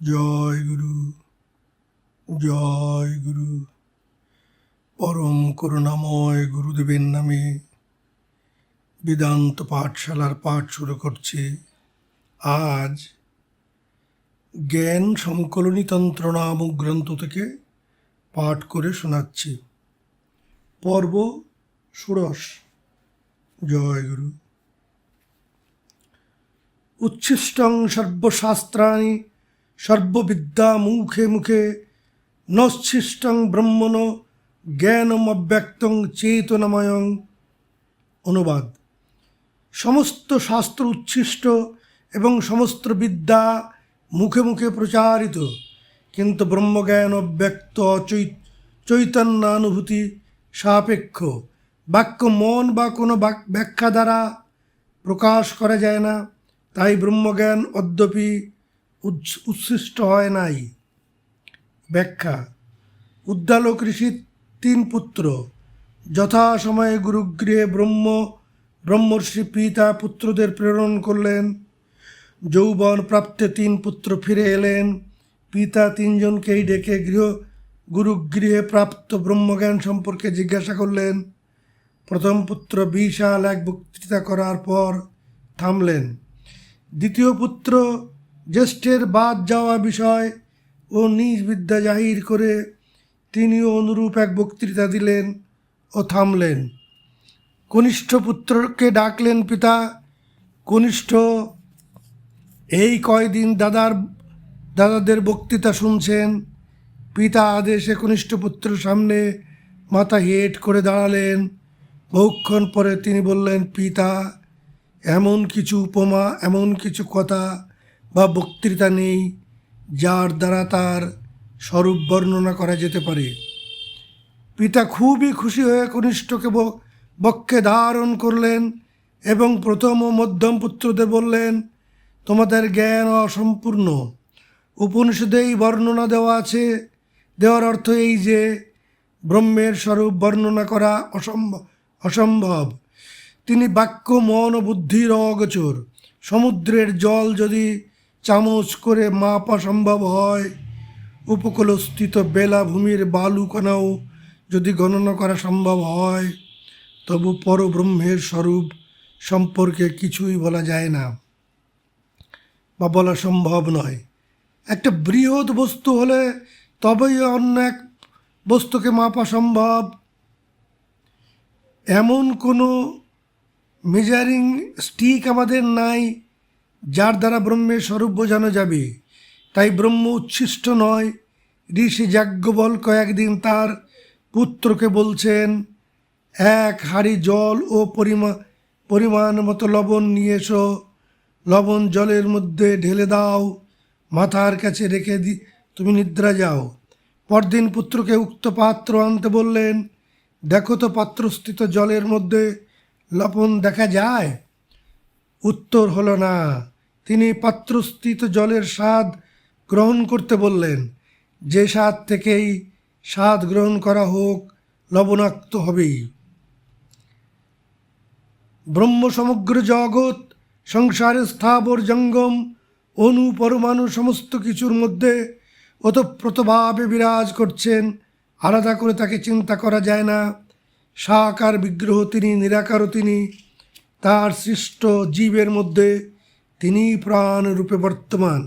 জয় গুরু, জয় গুরু। পরম করুণাময় গুরুদেবের নামে বেদান্ত পাঠশালার পাঠ শুরু করছি। আজ জ্ঞান সংকলনী তন্ত্র নামক গ্রন্থ থেকে পাঠ করে শোনাচ্ছি। পর্ব ষোড়শ। জয় গুরু। উচ্ছিষ্টং সর্বশাস্ত্রাণি সর্ববিদ্যা মুখে মুখে নচ্ছিষ্টং ব্রহ্মণ জ্ঞানমব্যক্তং চেতনাময়ং। অনুবাদ: সমস্ত শাস্ত্র উচ্ছিষ্ট এবং সমস্ত বিদ্যা মুখে মুখে প্রচারিত, কিন্তু ব্রহ্মজ্ঞান অব্যক্ত চৈতন্যানুভূতি সাপেক্ষ। বাক্য মন বা কোনো ব্যাখ্যা দ্বারা প্রকাশ করা যায় না, তাই ব্রহ্মজ্ঞান অদ্যপি উচ্ছিষ্ট হয় নাই। ব্যাখ্যা: উদ্দালক ঋষির 3 পুত্র যথাসময়ে গুরুগৃহে ব্রহ্মর্ষি পিতা পুত্রদের প্রেরণ করলেন। যৌবন প্রাপ্তে 3 পুত্র ফিরে এলেন। পিতা 3 জনকেই ডেকে গুরুগৃহে প্রাপ্ত ব্রহ্মজ্ঞান সম্পর্কে জিজ্ঞাসা করলেন। প্রথম পুত্র বিশাল এক বক্তৃতা করার পর থামলেন। দ্বিতীয় পুত্র জ্যেষ্ঠের বাদ যাওয়া বিষয় ও নিজ বিদ্যা জাহির করে তিনিও অনুরূপ এক বক্তৃতা দিলেন ও থামলেন। কনিষ্ঠ পুত্রকে ডাকলেন পিতা। কনিষ্ঠ এই কয়দিন দাদাদের বক্তৃতা শুনছেন। পিতা আদেশে কনিষ্ঠ পুত্রের সামনে মাথা হেঁট করে দাঁড়ালেন। বহুক্ষণ পরে তিনি বললেন, পিতা, এমন কিছু উপমা, এমন কিছু কথা বা বক্তৃতা নেই যার দ্বারা তার স্বরূপ বর্ণনা করা যেতে পারে। পিতা খুবই খুশি হয়ে কনিষ্ঠকে বক্ষে ধারণ করলেন এবং প্রথম ও মধ্যম পুত্রদের বললেন, তোমাদের জ্ঞান অসম্পূর্ণ। উপনিষদেই বর্ণনা দেওয়া আছে। দেওয়ার অর্থ এই যে ব্রহ্মের স্বরূপ বর্ণনা করা অসম্ভব। তিনি বাক্য, মন ও বুদ্ধির অগোচর। সমুদ্রের জল যদি চামচ করে মাপা সম্ভব হয়, উপকূলস্থিত বেলাভূমির বালুকণাও যদি গণনা করা সম্ভব হয়, তবু পরব্রহ্মের স্বরূপ সম্পর্কে কিছুই বলা যায় না বা বলা সম্ভব নয়। একটা বৃহৎ বস্তু হলে তবেই অন্য এক বস্তুকে মাপা সম্ভব। এমন কোনো মেজারিং স্টিক আমাদের নাই যার দ্বারা ব্রহ্মের স্বরূপ বোঝানো যাবে। তাই ব্রহ্ম উচ্ছিষ্ট নয়। ঋষি যাজ্ঞবল্ক্য কয়েকদিন তার পুত্রকে বলছেন, এক হাঁড়ি জল ও পরিমাণ মতো লবণ নিয়ে এসো। লবণ জলের মধ্যে ঢেলে দাও, মাথার কাছে রেখে তুমি নিদ্রা যাও। পরদিন পুত্রকে উক্ত পাত্র আনতে বললেন। দেখো তো পাত্রস্থিত জলের মধ্যে লবণ দেখা যায়? উত্তর হলো না। তিনি পাত্রস্থিত জলের স্বাদ গ্রহণ করতে বললেন। যে স্বাদ থেকেই স্বাদ গ্রহণ করা হোক, লবণাক্ত হবেই। ব্রহ্ম সমগ্র জগৎ, সংসারে স্থাবর জঙ্গম, অণু পরমাণু সমস্ত কিছুর মধ্যে ওতপ্রোতভাবে বিরাজ করছেন। আলাদা করে তাকে চিন্তা করা যায় না। সাকার বিগ্রহ তিনি, নিরাকারও তিনি। তার সৃষ্ট জীবের মধ্যে তিনি প্রাণ রূপে বর্তমান।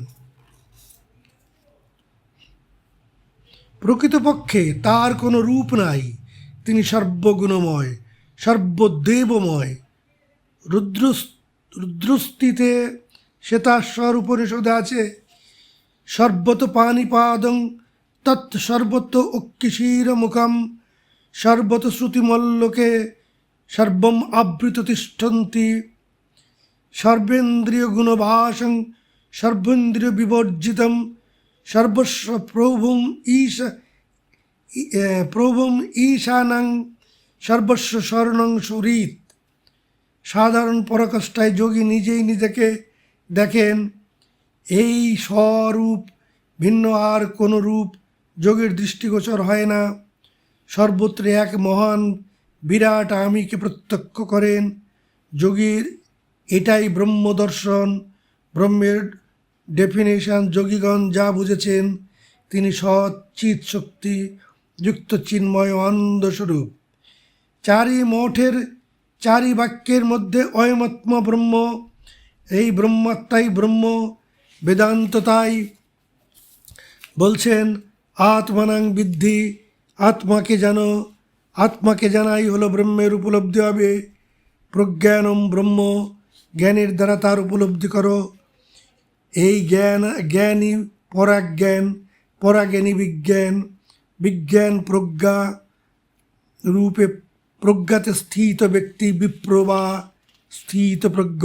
প্রকৃতপক্ষে তার কোনো রূপ নাই। তিনি সর্বগুণময়, সর্বদেবময়। রুদ্রস্থিতে শ্বেতাশ্বর উপনিষদে আছে, সর্বত পানিপাদং তৎ সর্বত অক্ষিশীর মুখম সর্বত শ্রুতিমল্লোকে সর্বম আবৃত তিষ্ঠন্তি সর্বেন্দ্রিয় গুণভাসং সর্বেন্দ্রিয় বিবর্জিতম সর্বস্ব প্রভুম ঈশানং সর্বস্ব শরণং সুরিত। সাধারণ পরাকাষ্ঠায় যোগী নিজেই নিজেকে দেখেন। এই স্বরূপ ভিন্ন আর কোনো রূপ যোগীর দৃষ্টিগোচর হয় না। সর্বত্র এক মহান বিরাট আমিকে প্রত্যক্ষ করেন। যোগীর এটাই ব্রহ্মদর্শন। ডেফিনেশন যোগীগণ যা বুঝেছেন, তিনি সৎ চিৎ শক্তি যুক্ত চিন্ময় আনন্দ স্বরূপ। চারি মঠের চারি বাক্যের মধ্যে অয়মাত্মা ব্রহ্ম, এই ব্রহ্মাত্মাই ব্রহ্ম। বেদান্ত তাই বলছেন আত্মানাং বিদ্ধি, আত্মাকে জানো, আত্মাকে জানাই হলো ব্রহ্মের উপলব্ধি হবে। প্রজ্ঞানম ব্রহ্ম, জ্ঞানের দ্বারা তার উপলব্ধি করো। এই জ্ঞানই পরাজ্ঞান, পরাজ্ঞানী বিজ্ঞান, বিজ্ঞান প্রজ্ঞা রূপে প্রজ্ঞাতে স্থিত ব্যক্তি বিপ্র বা স্থিত প্রজ্ঞ।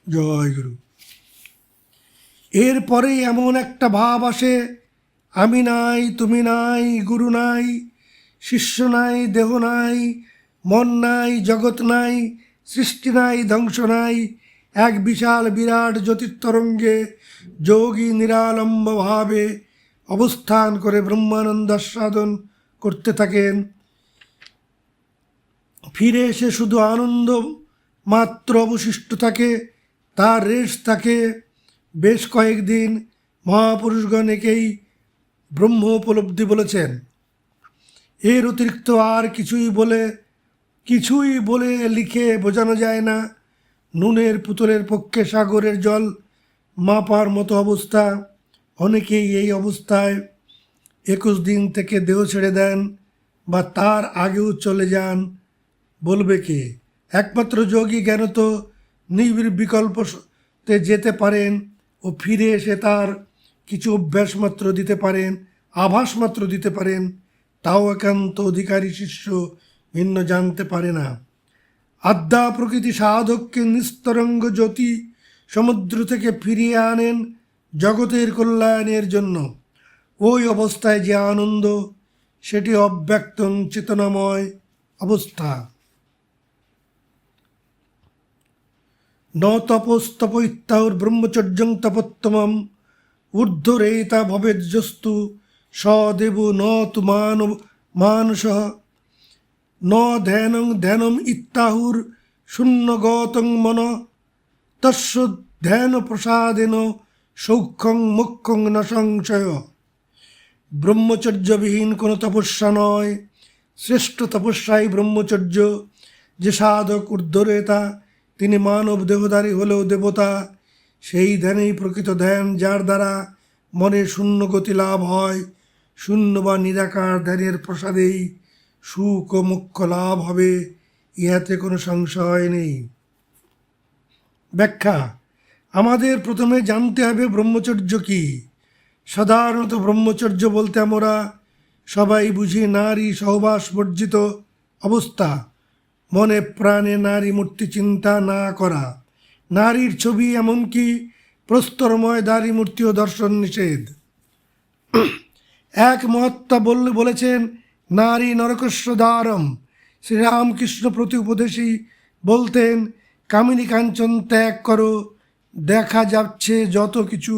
জয় গুরু। এরপরে এমন একটা ভাব আসে, আমি নাই, তুমি নাই, গুরু নাই, শিষ্য নাই, দেহ নাই, মন নাই, জগৎ নাই, সৃষ্টি নাই, ধ্বংস নাই। এক বিশাল বিরাট জ্যোতির্তরঙ্গে যোগী নিরালম্ব ভাবে অবস্থান করে ব্রহ্মানন্দ আস্বাদন করতে থাকেন। ফিরে এসে শুধু আনন্দ মাত্র অবশিষ্ট থাকে, তার রেশ থাকে বেশ কয়েকদিন। মহাপুরুষগণ একেই ব্রহ্ম উপলব্ধি বলেছেন। এর অতিরিক্ত আর কিছুই বলে লিখে বোঝানো যায় না। নুনের পুতুলের পক্ষে সাগরের জল মাপার মতো অবস্থা। অনেকেই এই অবস্থায় 21 দিন থেকে দেহ ছেড়ে দেন বা তার আগেও চলে যান। বলবে কে? একমাত্র যোগী জ্ঞানত নির্বিকল্পতে যেতে পারেন ও ফিরে এসে তার কিছু অভ্যাস মাত্র দিতে পারেন, আভাস মাত্র দিতে পারেন। তাও একান্ত অধিকারী শিষ্য ভিন্ন জানতে পারে না। আদ্যা প্রকৃতি সাধককে নিস্তরঙ্গ জ্যোতি সমুদ্র থেকে ফিরিয়ে আনেন জগতের কল্যাণের জন্য। ওই অবস্থায় যে আনন্দ, সেটি অব্যক্ত চেতনাময় অবস্থা। ন তপস্তপ ইত্যাহুর ব্রহ্মচর্যং তপোত্তমম ঊর্ধ্বরেতা ভবেজ্জস্তু সদেব ন তু মানসঃ ন ধ্যানম ইত্যাহুর শূন্যগতং মন তস্য ধ্যান প্রসাদেন সৌখ্যং মোক্ষং ন সংশয়। ব্রহ্মচর্যবিহীন কোনো তপস্যা নয়, শ্রেষ্ঠ তপস্যাই ব্রহ্মচর্য। যে সাধক ঊর্ধ্বরেতা, তিনি মানব দেহধারী হলেও দেবতা। সেই ধ্যানেই প্রকৃত ধ্যান, যার দ্বারা মনে শূন্য গতি লাভ হয়। শূন্য বা নিরাকার ধ্যানের প্রসাদেই সুখ ও মোক্ষ লাভ হবে, ইহাতে কোনো সংশয় নেই। ব্যাখ্যা: আমাদের প্রথমে জানতে হবে ব্রহ্মচর্য কী। সাধারণত ব্রহ্মচর্য বলতে আমরা সবাই বুঝি নারী সহবাস বর্জিত অবস্থা, মনে প্রাণে নারী মূর্তি চিন্তা না করা, নারীর ছবি এমনকি প্রস্তরময় দাড়ি মূর্তিও দর্শন নিষেধ। এক মহাত্মা বলেছেন নারী নরকস্য দ্বারম। শ্রীরামকৃষ্ণ প্রতি উপদেশী বলতেন কামিনী কাঞ্চন ত্যাগ করো। দেখা যাচ্ছে যত কিছু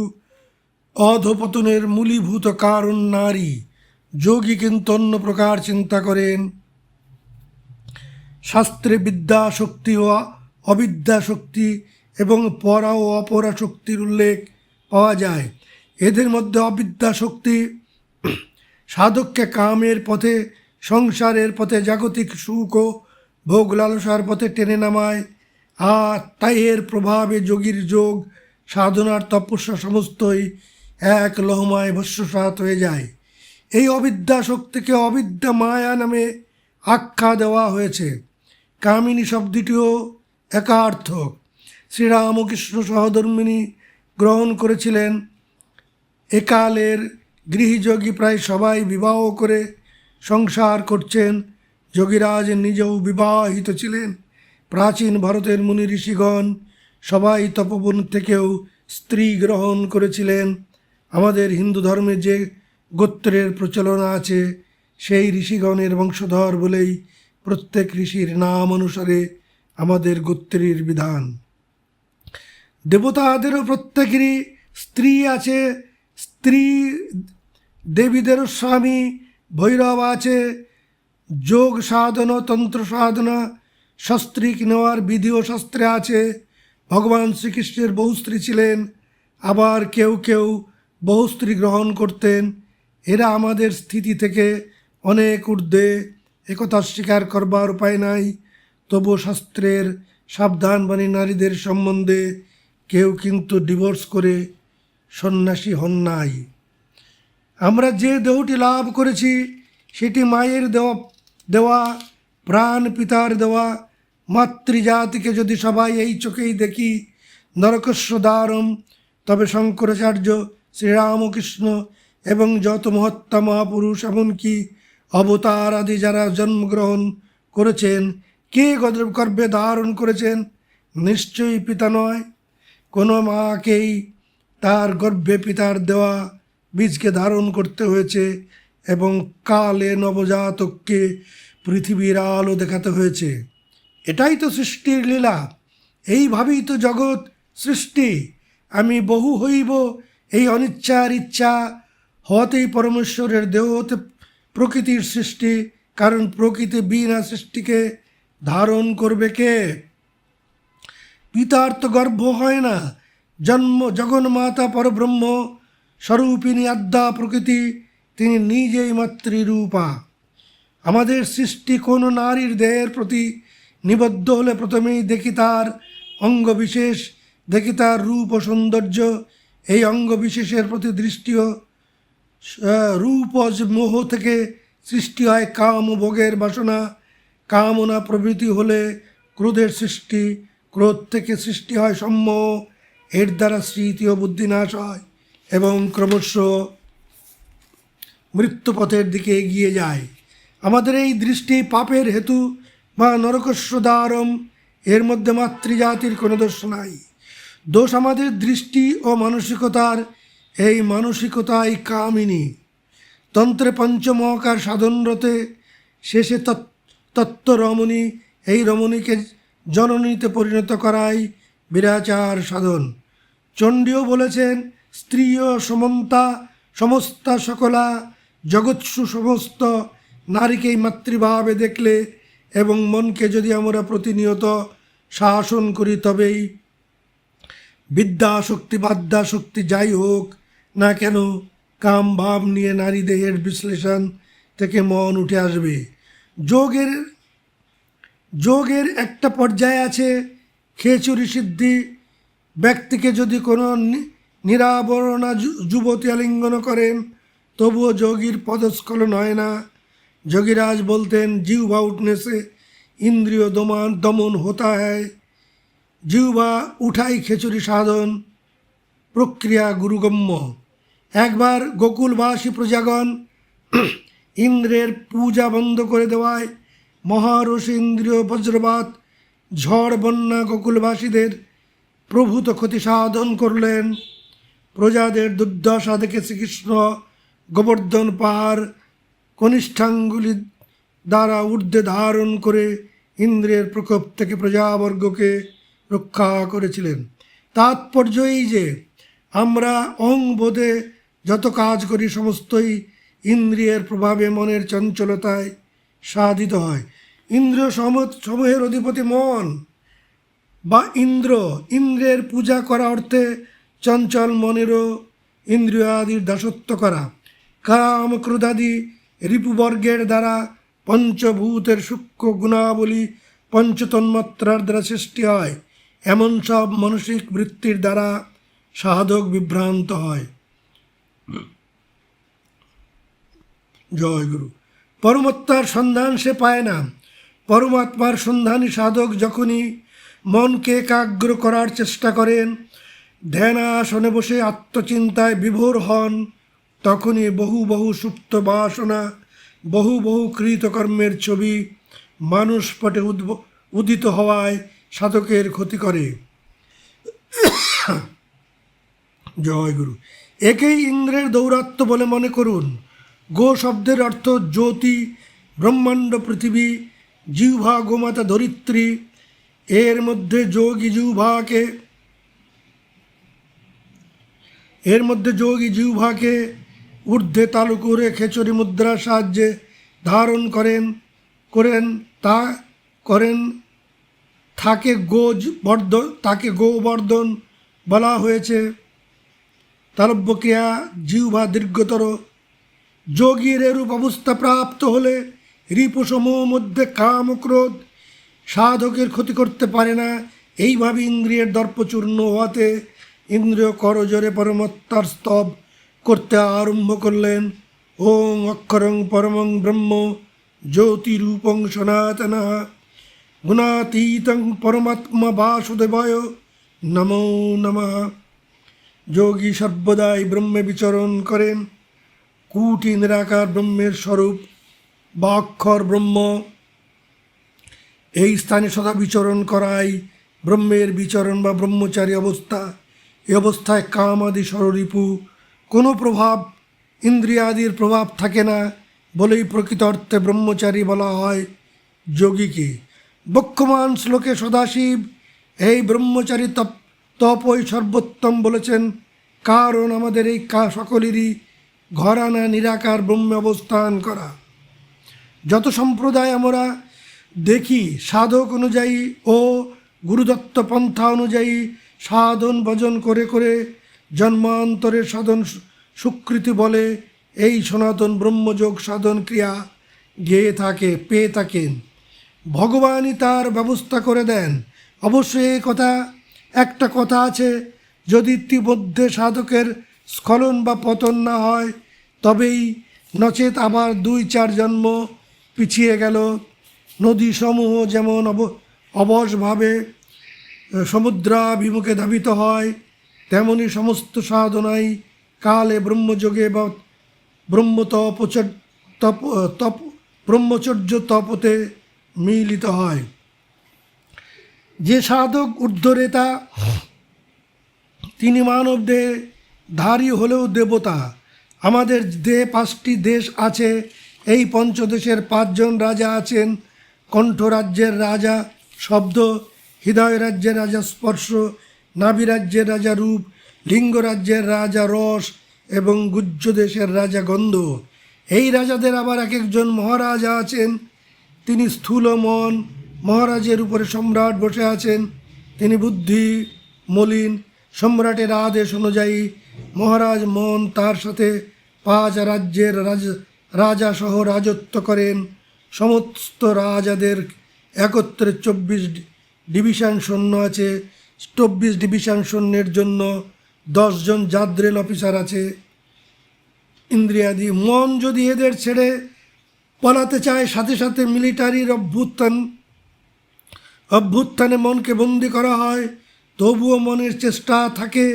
অধপতনের মূলীভূত কারণ নারী। যোগী কিন্তু অন্য প্রকার চিন্তা করেন। শাস্ত্রে বিদ্যা শক্তি ও অবিদ্যা শক্তি এবং পরা ও অপরা শক্তির উল্লেখ পাওয়া যায়। এদের মধ্যে অবিদ্যা শক্তি সাধককে কামের পথে, সংসারের পথে, জাগতিক সুখ ও ভোগ লালসার পথে টেনে নামায়। আর তাই এর প্রভাবে যোগীর যোগ সাধনার তপস্যা সমস্তই এক লহমায় ভস্মসাৎ হয়ে যায়। এই অবিদ্যা শক্তিকে অবিদ্যা মায়া নামে আখ্যা দেওয়া হয়েছে। কামিনী শব্দটিও একার্থক। শ্রীরামকৃষ্ণ সহধর্মিণী গ্রহণ করেছিলেন। একালের গৃহযোগী প্রায় সবাই বিবাহ করে সংসার করছেন। যোগীরাজ নিজেও বিবাহিত ছিলেন। প্রাচীন ভারতের মুনি ঋষিগণ সবাই তপবন থেকেও স্ত্রী গ্রহণ করেছিলেন। আমাদের হিন্দু ধর্মে যে গোত্রের প্রচলন আছে, সেই ঋষিগণের বংশধর বলেই প্রত্যেক ঋষির নাম অনুসারে আমাদের গোত্রের বিধান। দেবতাদেরও প্রত্যেকেরই স্ত্রী আছে। স্ত্রী দেবীদেরও স্বামী ভৈরব আছে। যোগ সাধনা, তন্ত্র সাধনা, শাস্ত্রিক নেওয়ার বিধিও শাস্ত্রে আছে। ভগবান শ্রীকৃষ্ণের বহু স্ত্রী ছিলেন, আবার কেউ কেউ বহু স্ত্রী গ্রহণ করতেন। এরা আমাদের স্থিতি থেকে অনেক ঊর্ধ্বে, একথা স্বীকার করবার উপায় নাই। তবু শাস্ত্রের সাবধানবাণী নারীদের সম্বন্ধে কেউ কিন্তু ডিভোর্স করে সন্ন্যাসী হন নাই। আমরা যে দেহটি লাভ করেছি সেটি মায়ের দেওয়া প্রাণ পিতার দেওয়া। মাতৃজাতিকে যদি সবাই এই চোখেই দেখি নরকস্য দ্বারম, তবে শঙ্করাচার্য, শ্রীরামকৃষ্ণ এবং যত মহাত্মা মহাপুরুষ, এমনকি অবতার আদি যারা জন্মগ্রহণ করেছেন, কে গর্ভে ধারণ করেছেন? নিশ্চয়ই পিতা নয়। কোনো মাকেই তার গর্ভে পিতার দেওয়া বীজকে ধারণ করতে হয়েছে এবং কালে নবজাতককে পৃথিবীর আলো দেখাতে হয়েছে। এটাই তো সৃষ্টির লীলা, এইভাবেই তো জগৎ সৃষ্টি। আমি বহু হইব, এই অনিচ্ছার ইচ্ছা হতেই পরমেশ্বরের দেহ হতে প্রকৃতির সৃষ্টি, কারণ প্রকৃতি বিনা সৃষ্টিকে ধারণ করবে কে? পিতার তো গর্ভ হয় না। জগন্মাতা পরব্রহ্ম স্বরূপিণী আদ্যা প্রকৃতি, তিনি নিজেই মাতৃরূপা। আমাদের সৃষ্টি কোনো নারীর দেহের প্রতি নিবদ্ধ হলে প্রথমেই দেখি তার অঙ্গবিশেষ, দেখি তার রূপ ও সৌন্দর্য। এই অঙ্গবিশেষের প্রতি দৃষ্টি ও রূপ ও মোহ থেকে সৃষ্টি হয় কাম ও ভোগের বাসনা। কামনা প্রভৃতি হলে ক্রোধের সৃষ্টি, ক্রোধ থেকে সৃষ্টি হয় সম্মোহ। এর দ্বারা স্মৃতি ও বুদ্ধিনাশ হয় এবং ক্রমশ মৃত্যুপথের দিকে এগিয়ে যায়। আমাদের এই দৃষ্টি পাপের হেতু বা নরকস্য দ্বারম, এর মধ্যে মাতৃজাতির কোনো দোষ নাই। দোষ আমাদের দৃষ্টি ও মানসিকতার। এই মানসিকতাই কামিনী। তন্ত্রে পঞ্চমহাকার সাধনরতে শেষে তত্ত্ব রমণী, এই রমণীকে জননীতে পরিণত করাই বিরাচার সাধন। চণ্ডীও বলেছেন, স্ত্রীয় সমস্তা সকলা জগৎসু সমস্ত। নারীকেই মাতৃভাবে দেখলে এবং মনকে যদি আমরা প্রতিনিয়ত শাসন করি, তবেই বিদ্যাশক্তি বাদ্যাশক্তি যাই হোক না কেন, কাম ভাব নিয়ে নারী দেহের বিশ্লেষণ থেকে মন উঠে আসবে। যোগের একটা পর্যায়ে আছে খেচুরি সিদ্ধি। ব্যক্তিকে যদি কোনো নিরাবরণা যুবতী আলিঙ্গন করেন, তবুও যোগীর পদস্খলন হয় না। যোগীরাজ বলতেন, জিহ্বা উঠনে से इंद्रिय दमन होता है। জিহ্বা উঠাই খেচুরি সাধন প্রক্রিয়া গুরুগম্য। একবার গোকুলবাসী প্রজাগণ ইন্দ্রের পূজা বন্ধ করে দেওয়ায় মহারষি ইন্দ্রিয় বজ্রপাত ঝড় বন্যা গোকুলবাসীদের প্রভূত ক্ষতি সাধন করলেন। প্রজাদের দুর্দশা দেখে শ্রীকৃষ্ণ গোবর্ধন পাহাড় কনিষ্ঠাঙ্গুলি দ্বারা ঊর্ধ্বে ধারণ করে ইন্দ্রের প্রকোপ থেকে প্রজাবর্গকে রক্ষা করেছিলেন। তাৎপর্য এই যে, আমরা অহংবোধে যত কাজ করি সমস্তই ইন্দ্রিয়ের প্রভাবে মনের চঞ্চলতায় সাধিত হয়। ইন্দ্রিয় সমূহের অধিপতি মন বা ইন্দ্রের পূজা করা অর্থে চঞ্চল মনেরও ইন্দ্রিয় আদির দাসত্ব করা। কাম ক্রোধাদি রিপুবর্গের দ্বারা পঞ্চভূতের সূক্ষ্ম গুণাবলী পঞ্চতন্মাত্রার দ্বারা সৃষ্টি হয়। এমন সব মানসিক বৃত্তির দ্বারা সাধক বিভ্রান্ত হয়। জয় গুরু। পরমাত্মার সন্ধান সে পায় না। পরমাত্মার সন্ধানী সাধক যখনই মনকে একাগ্র করার চেষ্টা করেন, ধ্যানাসনে বসে আত্মচিন্তায় বিভোর হন, তখনই বহু বহু সুপ্ত বাসনা, বহু বহু কৃতকর্মের ছবি মানুষ পটে উদিত হওয়ায় সাধকের ক্ষতি করে। জয় গুরু। একেই ইন্দ্রের দৌরাত্ম্য বলে মনে করুন। গো শব্দের অর্থ জ্যোতি, ব্রহ্মাণ্ড, পৃথিবী, জিহ্বা গোমাতা ধরিত্রী। এর মধ্যে যোগী জিহ্বাকে ঊর্ধ্বে তালু করে খেচরি মুদ্রার সাহায্যে ধারণ করেন তাকে গোবর্ধন বলা হয়েছে। তালব্য ক্রিয়া জিহ্বা দীর্ঘতর। যোগীর এরূপ অবস্থা প্রাপ্ত হলে রিপুসমূহ মধ্যে কাম ও ক্রোধ সাধকের ক্ষতি করতে পারে না। এইভাবে ইন্দ্রিয়ের দর্পচূর্ণ হওয়াতে ইন্দ্রিয় করজোরে পরমাত্মার স্তব করতে আরম্ভ করলেন। ওং অক্ষরং পরমং ব্রহ্ম জ্যোতিরূপং সনাতনঃ গুণাতীতং পরমাত্মা বাসুদেবায় নমো নমঃ। যোগী সর্বদাই ব্রহ্মে বিচরণ করেন। কুটি নিরাকার ব্রহ্মের স্বরূপ বা অক্ষর ব্রহ্ম এই স্থানে সদা বিচরণ করাই ব্রহ্মের বিচরণ বা ব্রহ্মচারী অবস্থা। এই অবস্থায় কাম আদি ষড়রিপু কোনো প্রভাব ইন্দ্রিয়াদির প্রভাব থাকে না বলেই প্রকৃত অর্থে ব্রহ্মচারী বলা হয় যোগীকে। বক্ষমান শ্লোকে সদাশিব এই ব্রহ্মচারী তপই সর্বোত্তম বলেছেন, কারণ আমাদের এই সকলেরই ঘরানা নিরাকার ব্রহ্মে অবস্থান করা। যত সম্প্রদায় আমরা দেখি সাধক অনুযায়ী ও গুরুদত্ত পন্থা অনুযায়ী সাধন ভজন করে করে জন্মান্তরের সাধন স্বীকৃতি বলে এই সনাতন ব্রহ্মযোগ সাধন ক্রিয়া পেয়ে থাকেন। ভগবানই তার ব্যবস্থা করে দেন। অবশ্যই একটা কথা আছে, যদি ইতিমধ্যে সাধকের স্খলন বা পতন না হয় তবেই, নচেত আবার 2-4 জন্ম পিছিয়ে গেল। নদীসমূহ যেমন অবশভাবে সমুদ্রাভিমুখে ধাবিত হয়, তেমনি সমস্ত সাধনাই কালে ব্রহ্মযোগে বা ব্রহ্মচর্য তপতে মিলিত হয়। যে সাধক ঊর্ধ্বরেতা তিনি মানব দেহে ধারী হলেও দেবতা। আমাদের দেহে 5টি দেশ আছে। এই পঞ্চদেশের 5 জন রাজা আছেন। কণ্ঠরাজ্যের রাজা শব্দ, হৃদয় রাজ্যের রাজা স্পর্শ, নাভি রাজ্যের রাজা রূপ, লিঙ্গ রাজ্যের রাজা রস এবং গুহ্য দেশের রাজা গন্ধ। এই রাজাদের আবার এক একজন মহারাজা আছেন। তিনি স্থূল মন, মহারাজের উপরে সম্রাট বসে আছেন। তিনি বুদ্ধি মলিন। সম্রাটের আদেশ অনুযায়ী মহারাজ মন তার সাথে 5 রাজ্যের রাজা সহ রাজত্ব করেন। সমস্ত রাজাদের একত্রে 24 ডিভিশন সৈন্য আছে। 24 ডিভিশন সৈন্যের জন্য 10 জন জাদ্রেল অফিসার আছে। ইন্দ্রিয়াদি মন যদি এদের ছেড়ে পালাতে চায়, সাথে সাথে মিলিটারির অভ্যুত্থানে মনকে বন্দি করা হয়, তবুও মনের চেষ্টা থাকে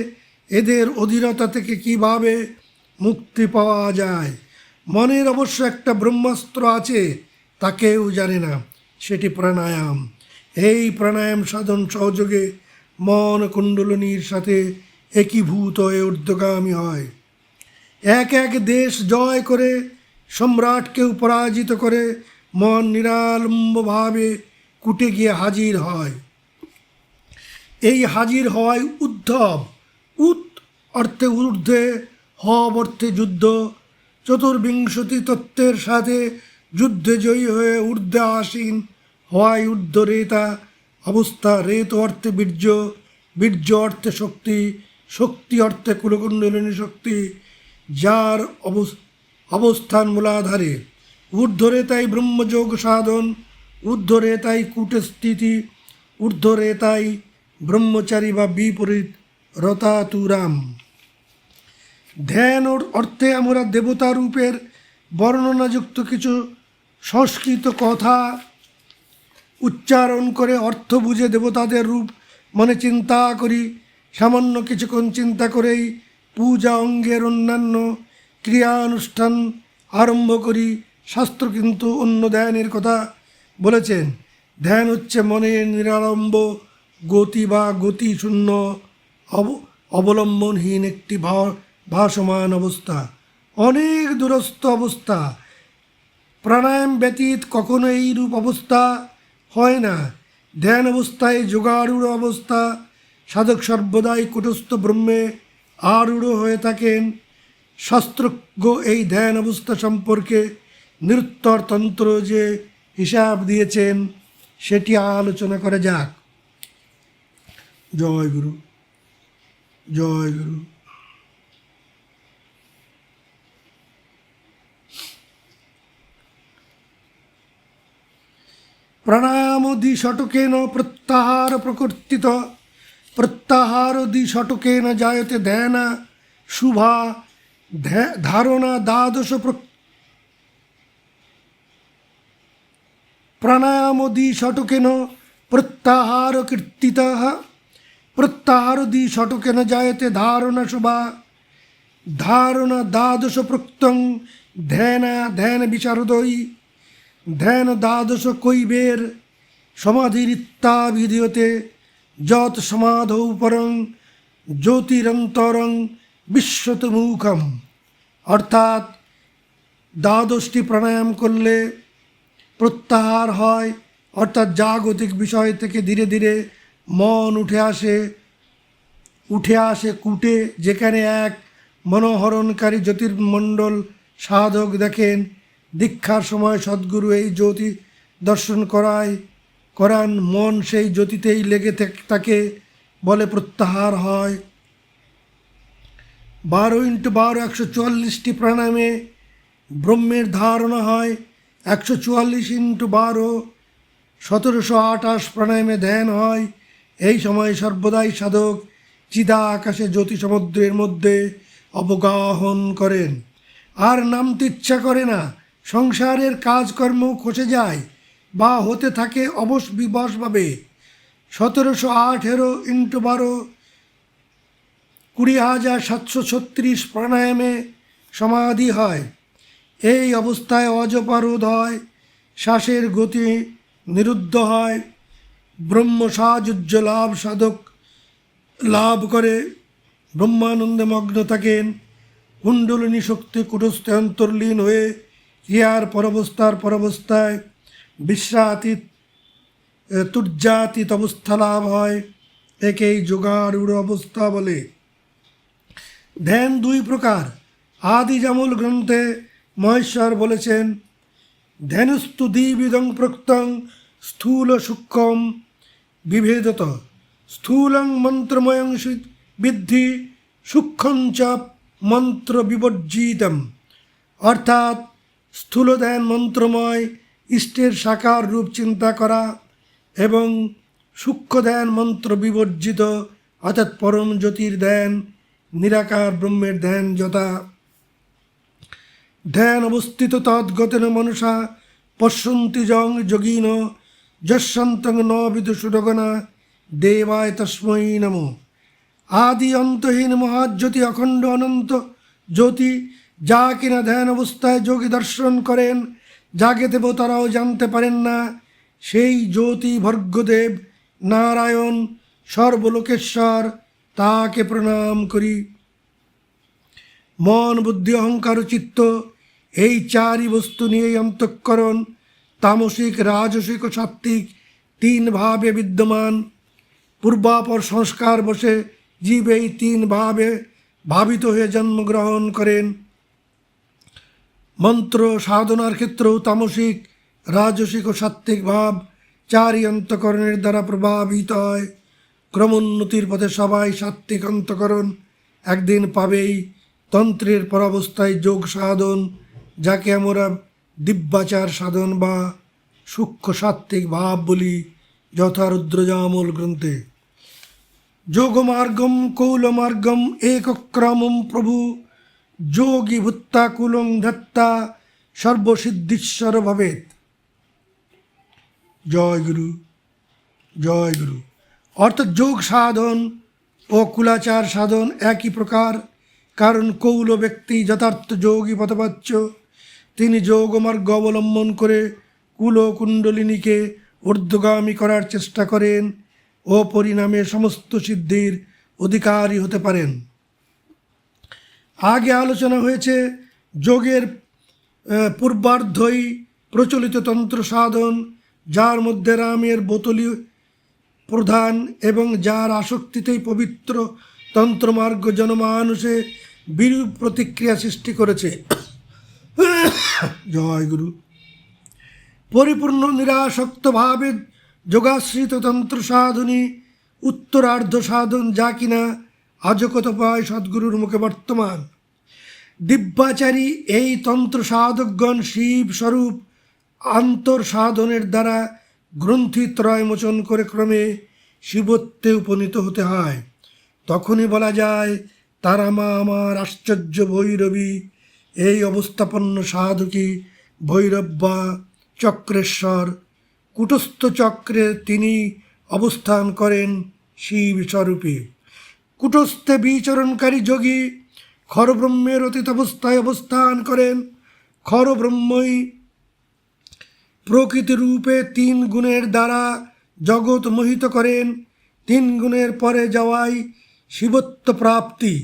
এদের অধীনতা থেকে কিভাবে মুক্তি পাওয়া যায়। মনের অবশ্য একটা ব্রহ্মাস্ত্র আছে, তা কেউ জানে না, সেটি প্রাণায়াম। এই প্রাণায়াম সাধন সহযোগে মন কুণ্ডলিনীর সাথে একীভূত হয়ে ঊর্ধ্বগামী হয়। এক এক দেশ জয় করে সম্রাটকেও পরাজিত করে মন নিরালম্বভাবে কুটে গিয়ে হাজির হয়। এই হাজির হওয়ায় উদ্ধব, অর্থে ঊর্ধ্বে, হব অর্থে যুদ্ধ। 24 তত্ত্বের সাথে যুদ্ধে জয়ী হয়ে ঊর্ধ্বে আসীন হওয়ায় ঊর্ধ্বরেতা অবস্থা। রেত অর্থে বীর্য, বীর্য অর্থে শক্তি, শক্তি অর্থে কুলকুণ্ডলিনী শক্তি, যার অবস্থান মূলাধারে। ঊর্ধ্বরেতাই ব্রহ্মযোগ সাধন, ঊর্ধ্বরেতাই কূটস্থিতি, ঊর্ধ্বরেতাই ব্রহ্মচারী বা বিপরীত রতাতুরাম। ধ্যান অর্থে আমরা দেবতা রূপের বর্ণনাযুক্ত কিছু সংস্কৃত কথা উচ্চারণ করে অর্থ বুঝে দেবতাদের রূপ মনে চিন্তা করি। সামান্য কিছুক্ষণ চিন্তা করেই পূজা অঙ্গের অন্যান্য ক্রিয়ানুষ্ঠান আরম্ভ করি। শাস্ত্র কিন্তু অন্য ধ্যানের কথা বলেছেন। ধ্যান হচ্ছে মনের নিরালম্ব গতি বা গতিশূন্য অবলম্বনহীন একটি ভাসমান অবস্থা, অনেক দূরস্থ অবস্থা। প্রাণায়াম ব্যতীত কখনো এই রূপ অবস্থা হয় না। ধ্যান অবস্থায় যোগারূঢ় অবস্থা। সাধক সর্বদাই কুটস্থ ব্রহ্মে আরূঢ় হয়ে থাকেন। শাস্ত্রজ্ঞ এই ধ্যান অবস্থা সম্পর্কে নিরুত্তর তন্ত্র যে হিসাব দিয়েছেন সেটি আলোচনা করা যাক। জয় গুরু, জয় গুরু। প্রাণায়াম দ্বিশটকেন প্রত্যাহার প্রকর্তিত, প্রত্যাহার দ্বিশটকেন জায়তে ধ্যান শুভা ধারণা দ্বাদশ প্রাণায়াম দ্বিশটকেন প্রত্যাহার কীর্তিত, প্রত্যাহার দ্বিশটকেন জায়তে ধারণা শুভা ধারণা দ্বাদশ প্রক্তং ধ্যান ধ্যান বিশারদই ধ্যান দ্বাদশ কৈবের সমাধিরিত্যাভিধীয়তে যৎ সমাধৌ পরং জ্যোতিরন্তরং বিশ্বতমুখম। অর্থাৎ দ্বাদশটি প্রাণায়াম করলে প্রত্যাহার হয়, অর্থাৎ জাগতিক বিষয় থেকে ধীরে ধীরে মন উঠে আসে কূটে, যেখানে এক মনোহরণকারী জ্যোতির্মণ্ডল সাধক দেখেন। দীক্ষার সময় সদ্গুরু এই জ্যোতি দর্শন করান, মন সেই জ্যোতিতেই লেগে তাকে বলে প্রত্যাহার হয়। 12x12 144টি প্রাণায়ামে ব্রহ্মের ধারণা হয়। 144x12 1728 প্রাণায়ামে ধ্যান হয়। এই সময় সর্বদাই সাধক চিদা আকাশে জ্যোতি সমুদ্রের মধ্যে অবগাহন করেন, আর নামতে ইচ্ছা করে না। সংসারের কাজকর্ম খসে যায় বা হতে থাকে অবশ বিবশভাবে। 1708x12 20,736 প্রাণায়ামে সমাধি হয়। এই অবস্থায় অজপারোধ হয়, শ্বাসের গতি নিরুদ্ধ হয়, ব্রহ্ম সাযুজ্য লাভ সাধক লাভ করে ব্রহ্মানন্দে মগ্ন থাকেন। কুণ্ডলিনী শক্তি কুটস্থে অন্তর্লীন হয়ে ক্রিয়ার পরবস্থায় বিশ্রাতীত তুর্যাতীত অবস্থা লাভ হয়। একেই যোগারূঢ় অবস্থা বলে। ধ্যান দুই প্রকার। আদি জামুল গ্রন্থে মহেশ্বর বলেছেন, ধ্যানস্তু দ্বিবিধং প্রক্তং স্থূল সূক্ষ্ম বিভেদত, স্থূলং মন্ত্রময়ং বিদ্ধি সূক্ষ্মং চ মন্ত্র বিবর্জিতম। অর্থাৎ স্থূল ধ্যান মন্ত্রময় ইষ্টের সাকার রূপ চিন্তা করা, এবং সূক্ষ্ম ধ্যান মন্ত্র বিবর্জিত অর্থাৎ পরম জ্যোতির ধ্যান, নিরাকার ব্রহ্মের ধ্যান। যথা ধ্যান অবস্থিত তদ্গতেন মনসা পশ্যন্তি জং যোগিন যশন্তং ন বিদুষুরগণা দেবায় তস্মৈ নমঃ। আদি অন্তহীন মহাজ্যোতি অখণ্ড অনন্ত জ্যোতি, যা কিনা ধ্যান অবস্থায় যোগী দর্শন করেন, যাকে দেবতারাও জানতে পারেন না, সেই জ্যোতি ভর্গদেব নারায়ণ সর্বলোকেশ্বর, তাকে প্রণাম করি। মন বুদ্ধি অহংকার চিত্ত এই চারই বস্তু নিয়েই অন্তঃকরণ তামসিক রাজসিক ও সাত্ত্বিক তিন ভাবে বিদ্যমান। পূর্বাপর সংস্কার বসে জীব এই তিন ভাবে ভাবিত হয়ে জন্মগ্রহণ করেন। মন্ত্র সাধনার ক্ষেত্রেও তামসিক রাজসিক ও সাত্ত্বিক ভাব চারই অন্তঃকরণের দ্বারা প্রভাবিত হয়। ক্রমোন্নতির পথে সবাই সাত্ত্বিক অন্তঃকরণ একদিন পাবেই। তন্ত্রের পরাবস্থায় যোগ সাধন, যাকে আমরা দিব্যাচার সাধন বা সূক্ষ্ম সাত্ত্বিক ভাব বলি, যথা রুদ্রজামল গ্রন্থে। যোগমার্গম কৌলমার্গম একক্রমম প্রভু যোগী ভূত্তা কুলং ধত্তা সর্বসিদ্ধিশ্বর ভবেত। জয় গুরু, জয় গুরু। অর্থাৎ যোগ সাধন ও কুলাচার সাধন একই প্রকার, কারণ কৌল ব্যক্তি যথার্থ যোগী পথবাচ্য। তিনি যোগমার্গ অবলম্বন করে কুল কুণ্ডলিনীকে ঊর্ধ্বগামী করার চেষ্টা করেন ও পরিণামে সমস্ত সিদ্ধির অধিকারী হতে পারেন। আগে আলোচনা হয়েছে যোগের পূর্বার্ধই প্রচলিত তন্ত্র সাধন, যার মধ্যে রামের বোতলি প্রধান এবং যার আসক্তিতেই পবিত্র তন্ত্রমার্গ জনমানুষে বিরূপ প্রতিক্রিয়া সৃষ্টি করেছে। জয় গুরু। পরিপূর্ণ নিরাসক্তভাবে যোগাশ্রিত তন্ত্র সাধনী উত্তরার্ধ সাধন যা কিনা আজও কতপয় সদ্গুরুর মুখে বর্তমান। দিব্যাচারী এই তন্ত্র সাধকগণ শিব স্বরূপ আন্তর সাধনের দ্বারা গ্রন্থিত্রয় মোচন করে ক্রমে শিবত্বে উপনীত হতে হয়। তখনই বলা যায় তারা মা আমার আশ্চর্য ভৈরবী। এই অবস্থাপন্ন সাধকী ভৈরব্বা চক্রেশ্বর। কুটস্থ চক্রে তিনি অবস্থান করেন শিব স্বরূপে। কুটস্থে বিচরণকারী যোগী খরব্রহ্মের অতীত অবস্থায় অবস্থান করেন। খরব্রহ্মই প্রকৃতি রূপে 3 গুণের দ্বারা জগৎ মোহিত করেন। 3 গুণের পরে যাওয়াই শিবত্ব প্রাপ্তি।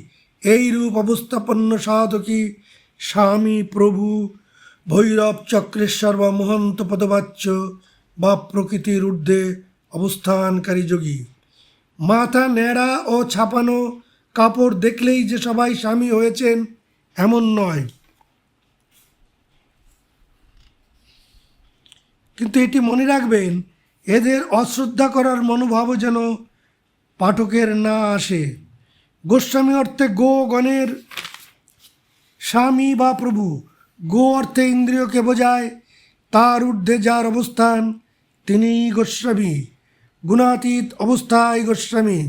এই রূপ অবস্থাপন্ন সাধকী স্বামী প্রভু ভৈরব চক্রেশ্বর বা মহন্ত পদবাচ্য বা প্রকৃতির ঊর্ধ্বে অবস্থানকারী যোগী। মাথা ন্যাড়া ও ছাপানো কাপড় দেখলেই যে সবাই স্বামী হয়েছেন এমন নয়, কিন্তু এটি মনে রাখবেন এদের অশ্রদ্ধা করার মনোভাবও যেন পাঠকের না আসে। গোস্বামী অর্থে গণের স্বামী বা প্রভু। গো অর্থে ইন্দ্রিয়কে বোঝায়। তার ঊর্ধ্বে যার অবস্থান তিনিই গোস্বামী। গুণাতীত অবস্থায় গোস্বামী।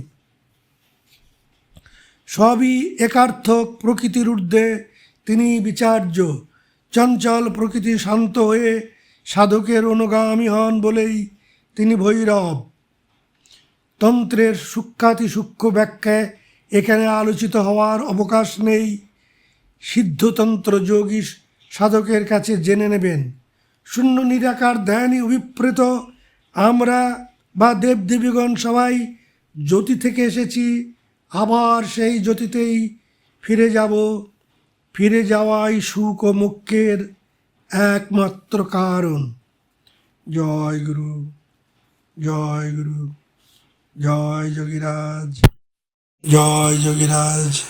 সবই একার্থক প্রকৃতির ঊর্ধ্বে তিনি বিচার্য। চঞ্চল প্রকৃতি শান্ত হয়ে সাধকের অনুগামী হন বলেই তিনি ভৈরব। তন্ত্রের সূক্ষ্মাতি সূক্ষ্ম ব্যাখ্যায় এখানে আলোচিত হওয়ার অবকাশ নেই। সিদ্ধতন্ত্র যোগী সাধকের কাছে জেনে নেবেন। শূন্য নিরাকার ধ্যানই অভিপ্রেত। আমরা বা দেবদেবীগণ সবাই জ্যোতি থেকে এসেছি, আবার সেই জ্যোতিতেই ফিরে যাব। ফিরে যাওয়াই সুখ ও মোক্ষের একমাত্র কারণ। জয় গুরু, জয় গুরু, জয় যোগীরাজ, জয় যোগীরাজ।